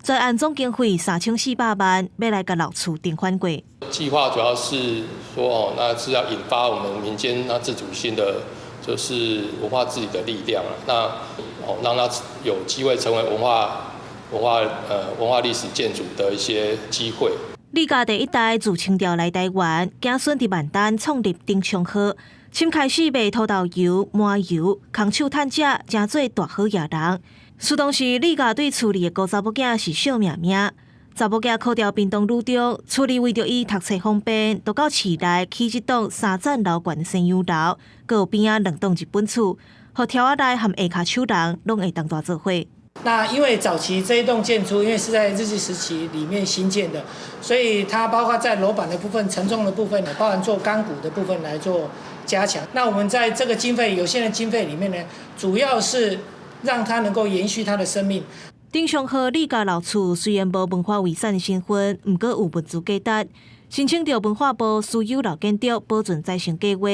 专案总经费3400万，要来甲老厝订翻过。计划主要是说那是要引发我们民间自主性的，就是文化自己的力量让它有机会成为文化历史建筑的一些机会。理家第一代自清朝来台湾，子孙伫万丹创立丁松河。先开始卖土豆油、麻油，空手趁食，真做大好野人。苏当时，理家对厝里的5查某囝是笑命命。查某囝考调屏东女中，厝里为着伊读册方便，就到市内起一栋3层楼悬的西洋楼，阁有边仔2栋日本厝，互条仔内和下骹手人拢会当大做伙。那因为早期这一栋建筑，因为是在日治时期里面新建的，所以它包括在楼板的部分、承重的部分，包含做钢骨的部分来做加强。那我们在这个有限的经费里面呢，主要是让它能够延续它的生命。顶松河理家老厝虽然无文化遗产的身份，毋过有文字价值，申请到文化部私有老建筑保存再生计划。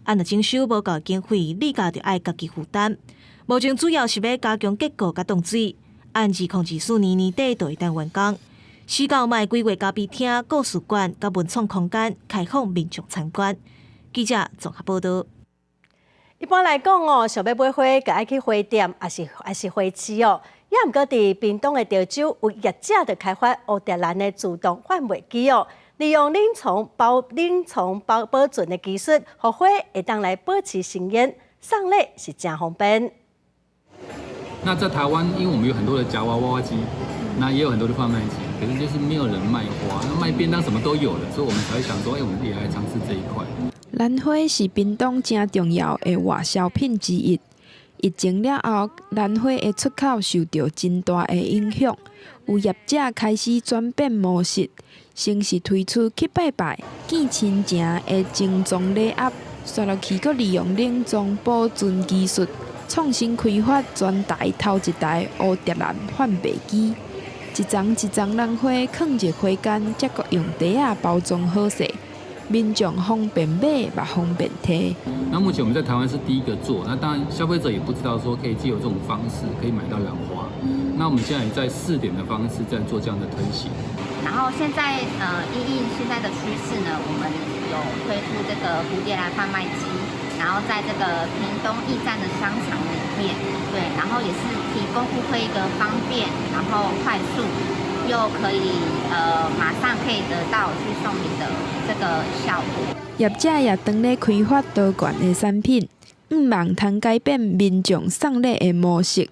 按若征收无够经费，理家就爱家己负担。目前主要是要加强结构甲冻水，按2024年年底就会当完工。市郊卖规划咖啡厅、故事馆甲文创空间开放民众参观。记者综合报道。一般来讲哦，想要买花，就爱去花店，还是花市哦。也毋过伫屏东的潮州，有业者就开发乌蝶兰的自动贩卖机哦，利用冷藏保存的技术，互花会当来保持新鲜，送礼是真方便。那在台湾，因为我们有很多的夹娃娃机，那也有很多的贩卖机，可是就是没有人卖花，那卖便当什么都有了，所以我们才会想说，我们也来尝试这一块。兰花是屏东真重要的外销品之一。疫情了后，兰花的出口受到真大的影响，有业者开始转变模式，先是推出去拜拜、见亲情的精装礼盒，刷落去，佮利用冷藏保存技术。创新开发全台头一台乌蝶兰贩卖机，一丛一丛兰花放入花间，再搁用袋仔包装好势，民众方便买也方便摕。那目前我们在台湾是第一个做，那当然消费者也不知道说可以藉由这种方式可以买到兰花。那我们现在也在试点的方式在做这样的推行。然后现在因应现在的趋势呢，我们有推出这个蝴蝶兰贩卖机。然后在这个屏东驿站的商场里面，对，然后也是提供顾客一个方便，然后快速，又可以马上可以得到去送礼的这个效果。业者也当咧开发多元的产品，望通改变民众送礼的模式。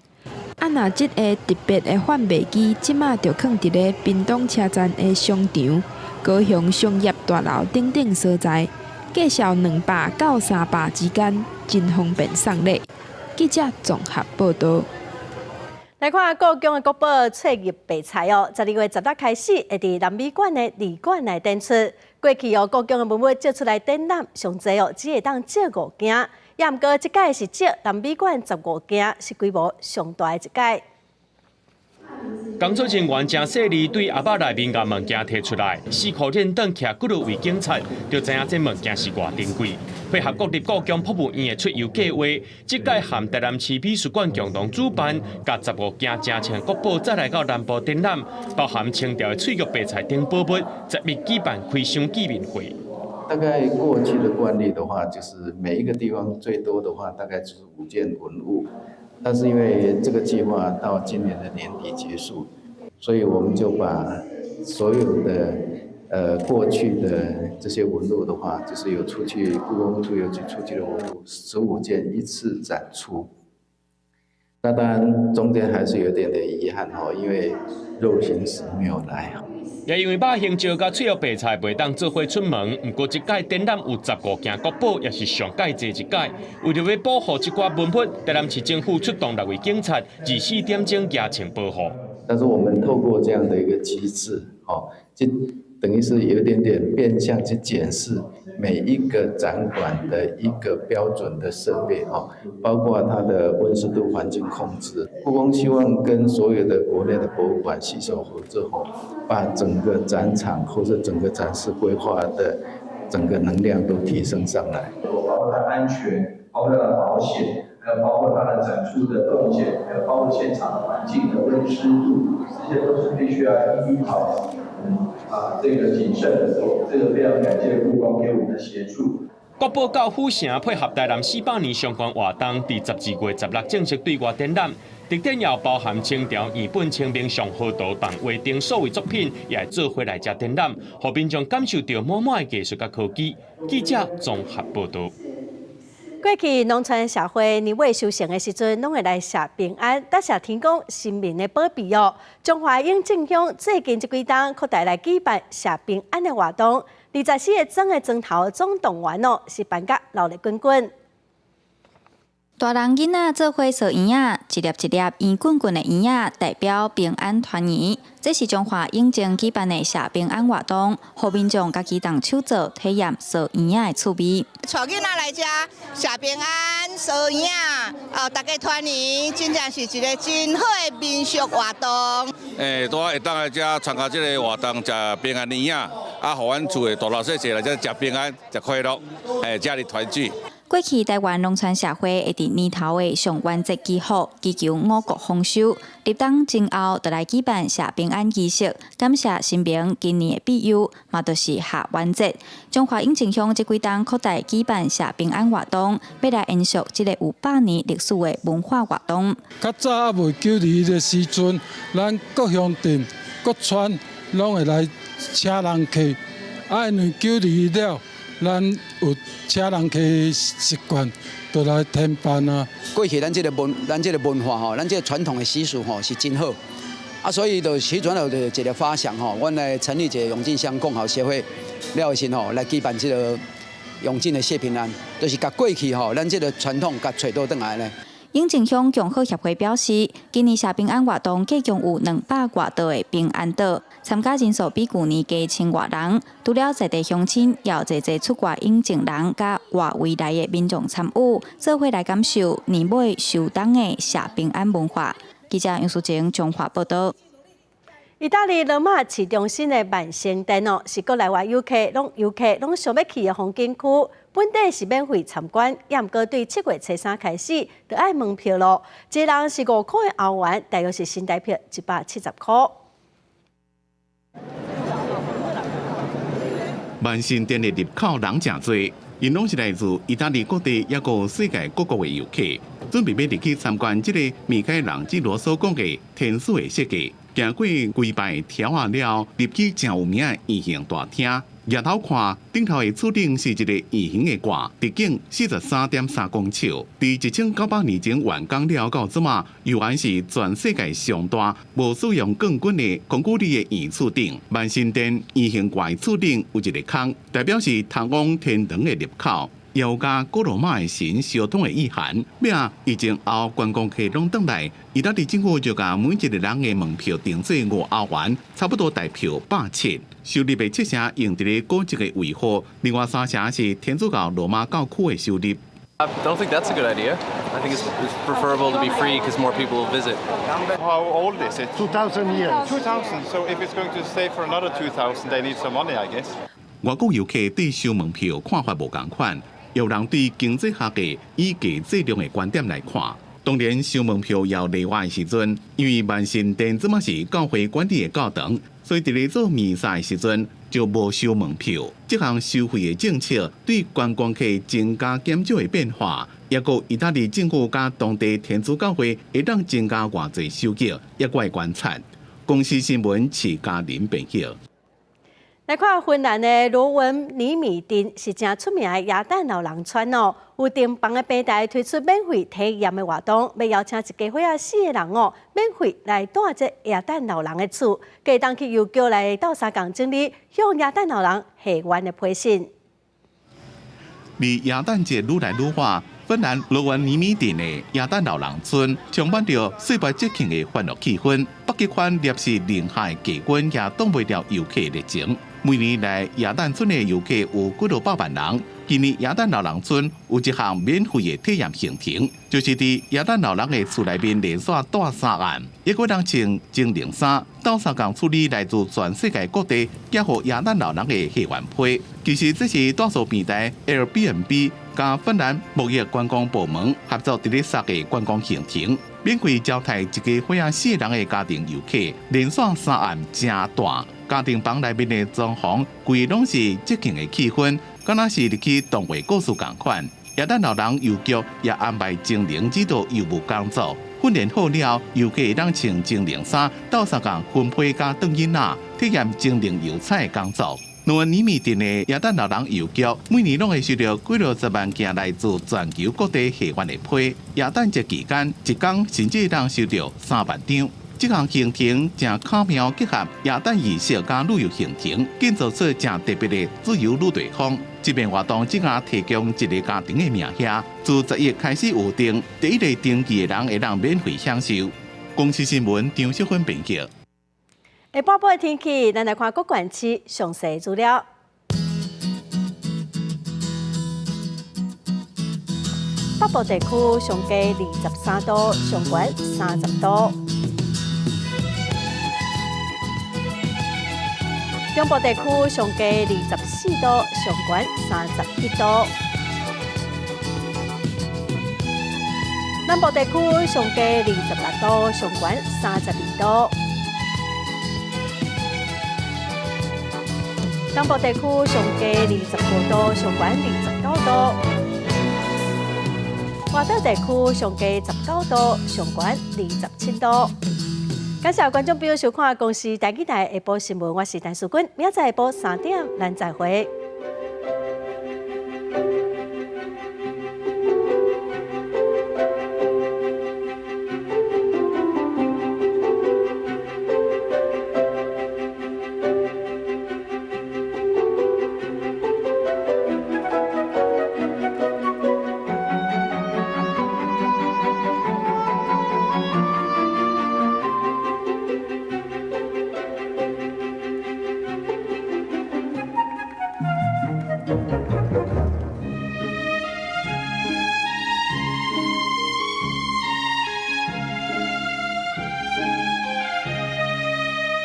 若这个特别的贩卖机，即马就放伫咧屏东车站的商场，高雄商业大楼等等所在，介绍200到300之间，真方便送礼。记者综合报道。来看故宫的国宝翠玉白菜哦，12月10日开始会伫南美馆的旅馆内展出。过去哦，故宫的文物借出来展览，上济哦只会当借5件，也毋过这届是借南美馆15件，是规模上大的一届。工作人员正细腻对阿爸内面甲物件摕出来，4块钱等徛几落位警察，就知影这物件是偌珍贵。配合国立故宫博物院的出游计划，这届含台南市美术馆共同主办，甲15件正称国宝再来到南部展览，包含清朝的翠玉白菜等宝物，10月举办开箱见面会。大概过去的惯例的话，就是每一个地方最多的话，大概就是5件文物。但是因为这个计划到今年的年底结束，所以我们就把所有的过去的这些文物的话，就是有出去故宫出游局出去的文物15件一次展出。那当然中间还是有点遗憾哈，因为肉形石没有来。也因为肉形石甲翠玉白菜袂当做伙出门，不过这届展览有15件国宝，也是上届这一届。为了要保护这寡文物，台南市政府出动6位警察，24点钟严惩保护。但是我们透过这样的一个机制，就等于是有点点变相去检视每一个展馆的一个标准的设备，包括它的温湿度环境控制。故宫希望跟所有的国内的博物馆携手合作，把整个展场或者整个展示规划的整个能量都提升上来。包括它安全，包括它的保险，还有包括它的展出的动线，还有包括现场的环境的温湿度，这些都是必须要依靠这个谨慎的做。这个非常感谢故宫给我们的协助。国宝到府城配合台南400年相关活动，伫12月16正式对外展览。特典也包含清朝原本清明上河图同画定所有作品，也会做回来遮展览，互民众感受到满满的艺术甲科技。记者综合报道。过去农村社会年尾修行的时阵，拢会来写平安，搭写天公神明的保庇哦。中华永靖乡最近这几天扩大来举办写平安的活动，24个庄的庄头总动员哦，是办甲热闹滚滚。大人囡仔做伙扫圆仔，一粒一粒圆滚滚的圆仔代表平安团圆。这是中华永靖举办的写平安活动，互民众家己动手做，体验扫圆仔的趣味。带囡仔来遮写平安、扫圆仔，大家团圆，真正是一个真好的民俗活动。都会当来遮参加这个活动，食平安圆仔，互阮厝的大老细细来遮食平安、食快乐，家里团聚。过去台湾农村社会会伫年头的上元节之后，祈求五谷丰收。入冬前后，就来举办写平安仪式，感谢神明今年的庇佑，嘛就是下元节。中华永靖乡这几天扩大举办写平安活动，要来延续这个有100年历史的文化活动。较早还未92的时阵，咱各乡镇、各村拢会来请人客，因为92了。咱有请人客习惯，就来添办啊。过去咱这个文化吼，咱这个传统的习俗吼是真好，所以就起转了一个发想吼，阮来成立一个永靖乡共好协会，了时吼来举办这个永靖的谢平安，就是甲过去吼咱这个传统甲找倒转来咧。永靖乡共好协会表示，今年写平安活动计共有200多道的平安岛，参加人数比去年加1000多人。除了在地乡亲，也有侪出外永靖人甲外围来的民众参与，做伙来感受年尾受冬的写平安文化。记者杨淑晴综合报道。意大利罗马市中心的万圣殿哦，是国内外游客拢想要去的风景区。本地是免费参观，也毋过对7月初3开始就爱门票咯。一人是5块的欧元，大约是新台币170块。万圣殿的入口人真多，因拢是来自意大利各地也个世界各国的游客，准备要入去参观这个米开朗基罗所讲的天使的设计。经过规排调下了，入去真有名的圆形大厅，抬头看，顶头的厝顶是一个圆形的挂，直径43.3公尺。伫1900年前完工了到即马，依然是全世界上大、无使用钢筋的空骨力的圆厝顶。万新店圆形挂厝顶有一个孔，代表是通往天堂的入口。要甲古罗马的神相通的意涵，并疫情后观光客拢倒来，意大利政府就甲每一个人的门票定做5欧元，差不多大票170。收入的7成用伫咧古迹的维护，另外3成是天主教罗马教区的收入。I don't think that's a good idea. I think it's preferable to be free because more people will visit. How old is it? 2,000 years. 2,000. So if it's going to stay for another 2,000, they need some money, I guess. 外国游客对收门票看法无同款。有人对经济学家以价质量的观点来看，当然收门票要例外的时阵，因为万新店即马是教会管理的教堂，所以伫咧做弥撒的时阵就无收门票。这项收费的政策对观光客增加减少的变化，也个意大利政府甲当地天主教会会当增加偌济收益，也怪观察。公司新闻是嘉玲编辑。来看芬兰的罗文尼米丁是真出名的耶诞老人村哦，有顶帮的平台推出免费体验的活动，要邀请一家伙4个人哦，免费来住这耶诞老人的厝，可以当去邮局来斗相共整理，向耶诞老人下愿的批信。离耶诞节愈来愈化，芬兰罗文尼米丁的耶诞老人村充满着岁末节庆的欢乐气氛，北极圈烈士零下的气温也挡不了游客热情。每年来耶诞村的游客有几多百万人。今年耶诞老人村有一项免费的体验行程，就是伫耶诞老人的厝内面连续带3晚，一个人穿精灵衫，斗相共处理来自全世界各地寄予耶诞老人的下愿批。其实这是住宿平台 Airbnb 加芬兰牧业观光部门合作伫咧设计观光行程，免费招待一家伙4人的家庭游客，连续3晚真大。家庭房内面的装潢，规拢是节庆的气氛，敢若是入去动画故事同款。耶诞老人邮局也安排精灵指导邮务工作，训练好了，游客会当穿精灵衫，斗相共分配甲转囡仔，体验精灵邮差的工作。罗文尼米丁的耶诞老人邮局每年拢会收到几60万件来自全球各地下愿的批。耶诞节期间，一天甚至当收到3万张。这项行程正巧妙结合耶诞仪式加旅游行程，建造出正特别的自由旅地方。这边活动只下提供一个家庭的名额，自10月开始预定，第一个登记的人会让免费享受。公司新闻张淑芬编辑。下晡晡的天气，咱来看各县市详细资料。北部地区上低23度，上悬30度。中部地区上低24度，上悬31度；南部地区上低26度，上悬32度；东部地区上低25度，上悬29度；外岛地区上低19度，上悬27度。感谢观众朋友收看《公视台语台下晡新闻》，我是陈淑君，明仔下晡3点，咱再会。